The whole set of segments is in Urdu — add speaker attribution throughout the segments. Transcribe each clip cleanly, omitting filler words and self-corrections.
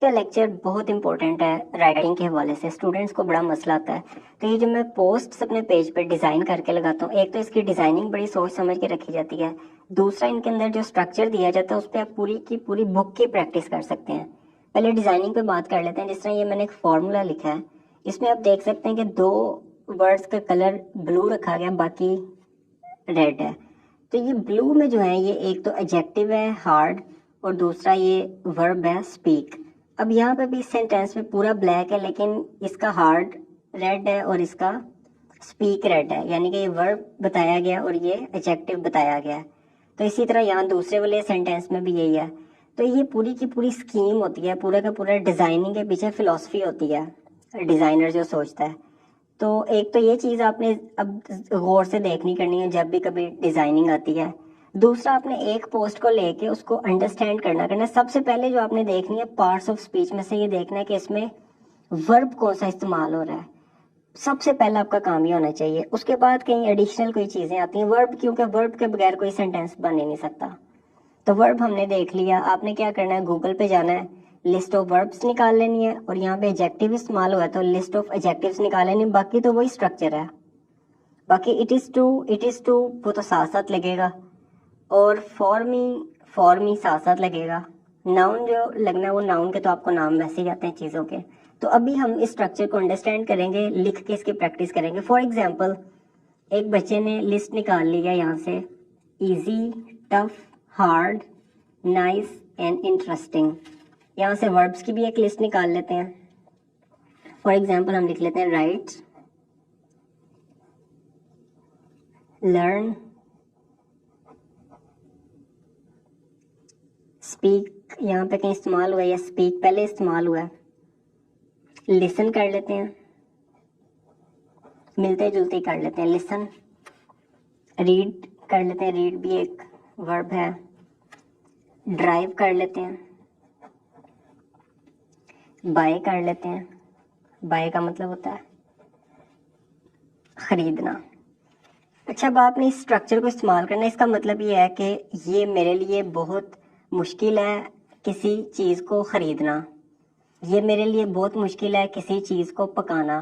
Speaker 1: کا لیکچر بہت امپورٹنٹ ہے رائٹنگ کے حوالے سے، اسٹوڈنٹس کو بڑا مسئلہ آتا ہے. تو یہ جو میں پوسٹس اپنے پیج پہ ڈیزائن کر کے لگاتا ہوں، ایک تو اس کی ڈیزائننگ بڑی سوچ سمجھ کے رکھی جاتی ہے، دوسرا ان کے اندر جو اسٹرکچر دیا جاتا ہے اس پہ آپ پوری کی پوری بک کی پریکٹس کر سکتے ہیں. پہلے ڈیزائننگ پہ بات کر لیتے ہیں. جس طرح یہ میں نے ایک فارمولا لکھا ہے، اس میں آپ دیکھ سکتے ہیں کہ 2 ورڈز کا کلر بلو رکھا گیا، باقی ریڈ ہے. تو یہ بلو میں جو ہے یہ ایک تو ایڈجیکٹو ہے ہارڈ، اور دوسرا یہ ورب ہے اسپیک. اب یہاں پہ بھی سینٹینس میں پورا بلیک ہے، لیکن اس کا ہارڈ ریڈ ہے اور اس کا اسپیک ریڈ ہے، یعنی کہ یہ ورب بتایا گیا اور یہ ایڈجیکٹو بتایا گیا ہے. تو اسی طرح یہاں دوسرے والے سینٹینس میں بھی یہی ہے. تو یہ پوری کی پوری اسکیم ہوتی ہے، پورا کا پورا ڈیزائننگ کے پیچھے فلسفی ہوتی ہے ڈیزائنر جو سوچتا ہے. تو ایک تو یہ چیز آپ نے اب غور سے دیکھنی کرنی ہے جب بھی کبھی ڈیزائننگ آتی ہے. دوسرا آپ نے ایک پوسٹ کو لے کے اس کو انڈرسٹینڈ کرنا ہے. سب سے پہلے جو آپ نے دیکھنی ہے پارٹس آف اسپیچ میں سے یہ دیکھنا ہے کہ اس میں ورب کون سا استعمال ہو رہا ہے. سب سے پہلا آپ کا کام یہ ہونا چاہیے. اس کے بعد کہیں ایڈیشنل کوئی چیزیں آتی ہیں ورب، کیونکہ ورب کے بغیر کوئی سینٹینس بن ہی نہیں سکتا. تو ورب ہم نے دیکھ لیا. آپ نے کیا کرنا ہے، گوگل پہ جانا ہے، لسٹ آف وربس نکال لینی ہے، اور یہاں پہ ایڈجیکٹو استعمال ہوا ہے تو لسٹ آف ایڈجیکٹوز نکال لینی. باقی تو وہی اسٹرکچر ہے. باقی اٹ از ٹو وہ تو ساتھ ساتھ لگے گا، اور فار می ساتھ ساتھ لگے گا. ناؤن جو لگنا ہے وہ ناؤن کے تو آپ کو نام ویسے ہی آتے ہیں چیزوں کے. تو ابھی ہم اس اسٹرکچر کو انڈرسٹینڈ کریں گے، لکھ کے اس کی پریکٹس کریں گے. فار ایگزامپل ایک بچے نے لسٹ نکال لیا یہاں سے، easy, tough, hard, nice and interesting. یہاں سے وربس کی بھی ایک لسٹ نکال لیتے ہیں. فار ایگزامپل ہم لکھ لیتے ہیں رائٹ، لرن، اسپیک. یہاں پہ کہیں استعمال ہوا ہے یا اسپیک پہلے استعمال ہوا ہے. لسن کر لیتے ہیں، ملتے جلتے کر لیتے ہیں. لسن. ریڈ کر لیتے ہیں، ریڈ بھی ایک ورب ہے. ڈرائیو کر لیتے ہیں. بائی کر لیتے ہیں. بائی کا مطلب ہوتا ہے خریدنا. اچھا، اب آپ نے اس اسٹرکچر کو استعمال کرنا ہے. اس کا مطلب یہ ہے کہ یہ میرے لیے بہت مشکل ہے کسی چیز کو خریدنا، یہ میرے لیے بہت مشکل ہے کسی چیز کو پکانا،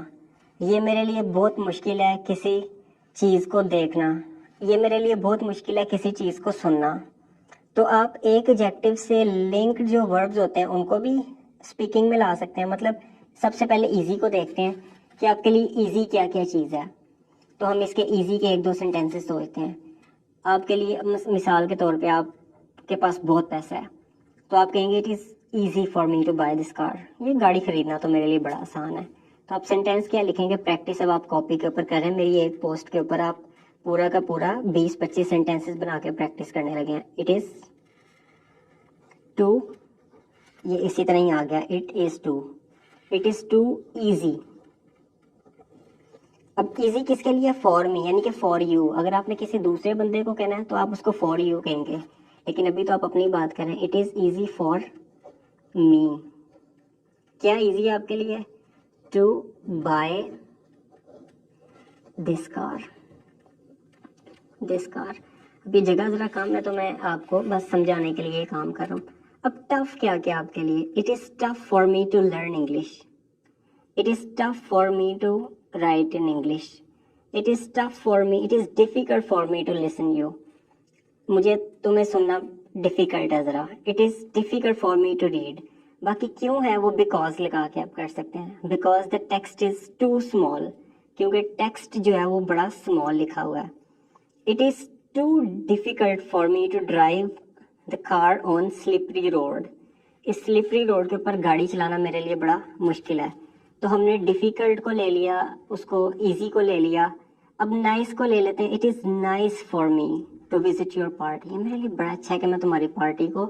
Speaker 1: یہ میرے لیے بہت مشکل ہے کسی چیز کو دیکھنا، یہ میرے لیے بہت مشکل ہے کسی چیز کو سننا. تو آپ ایک ایڈجیکٹو سے لنکڈ جو وربز ہوتے ہیں ان کو بھی اسپیکنگ میں لا سکتے ہیں. مطلب سب سے پہلے ایزی کو دیکھتے ہیں کہ آپ کے لیے ایزی کیا کیا چیز ہے. تو ہم اس کے ایزی کے 1-2 سینٹینسز سوچتے ہیں. آپ کے لیے مثال کے طور پہ آپ کے پاس بہت پیسہ ہے تو آپ کہیں گے it is easy for me to buy this car. یہ گاڑی خریدنا تو میرے لیے بڑا آسان ہے. تو آپ سینٹینس کیا لکھیں گے، پریکٹس اب آپ کاپی کے اوپر کر رہے ہیں. میری ایک پوسٹ کے اوپر آپ پورا کا پورا 20-25 سینٹینسز بنا کے پریکٹس کرنے لگے ہیں. اٹ از ٹو، یہ اسی طرح ہی آ گیا. It is too easy. اب ایزی کس کے لیے؟ فار می، یعنی کہ فار یو. اگر آپ نے کسی دوسرے بندے کو کہنا ہے تو آپ اس کو فار یو کہیں گے، لیکن ابھی تو آپ اپنی بات کریں. اٹ از ایزی فار می. کیا ایزی ہے آپ کے لیے؟ ٹو بائی دس کار. اب یہ جگہ ذرا کم ہے تو میں آپ کو بس سمجھانے کے لیے یہ کام کر رہا ہوں. اب ٹف کیا کیا آپ کے لیے؟ It is tough for me to learn English. It is tough for me to write in English. It is tough for me, it is difficult for me to listen you. مجھے تمہیں سننا ڈیفیکلٹ ہے ذرا. It is difficult for me to read. باقی کیوں ہے وہ because لگا کے آپ کر سکتے ہیں. Because the text is too small. کیونکہ ٹیکسٹ جو ہے وہ بڑا small لکھا ہوا ہے. It is too difficult for me to drive the car on slippery road. Us slippery road کے اوپر گاڑی چلانا میرے لیے بڑا مشکل ہے. تو ہم نے ڈیفیکلٹ کو لے لیا، اس کو ایزی کو لے لیا. اب نائس کو لے لیتے ہیں. It is nice for me to visit your party. میرے لیے بڑا اچھا ہے کہ میں تمہاری پارٹی کو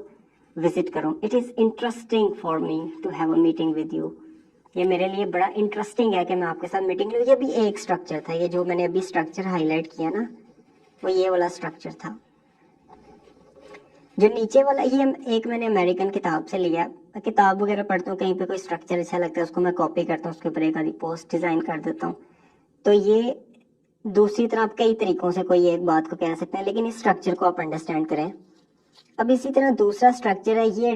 Speaker 1: وزٹ کروں. It is interesting for me to have a meeting with you. یہ میرے لیے بڑا انٹرسٹنگ ہے کہ میں آپ کے ساتھ میٹنگ لوں. یہ بھی ایک اسٹرکچر تھا. یہ جو میں نے ابھی اسٹرکچر ہائی لائٹ کیا نا، وہ یہ والا اسٹرکچر تھا. جو نیچے والا یہ ایک میں نے امریکن کتاب سے لیا. کتاب وغیرہ پڑھتا ہوں، کہیں پہ کوئی اسٹرکچر اچھا لگتا ہے اس کو میں کاپی کرتا ہوں، اس کے اوپر ایک آدھی پوسٹ ڈیزائن کر دیتا ہوں. تو یہ دوسری طرح آپ کئی طریقوں سے کوئی ایک بات کو کہہ سکتے ہیں، لیکن اس اسٹرکچر کو آپ انڈرسٹینڈ کریں. اب اسی طرح دوسرا اسٹرکچر ہے یہ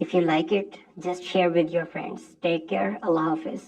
Speaker 1: If you like it, just share with your friends. Take care. Allah Hafiz.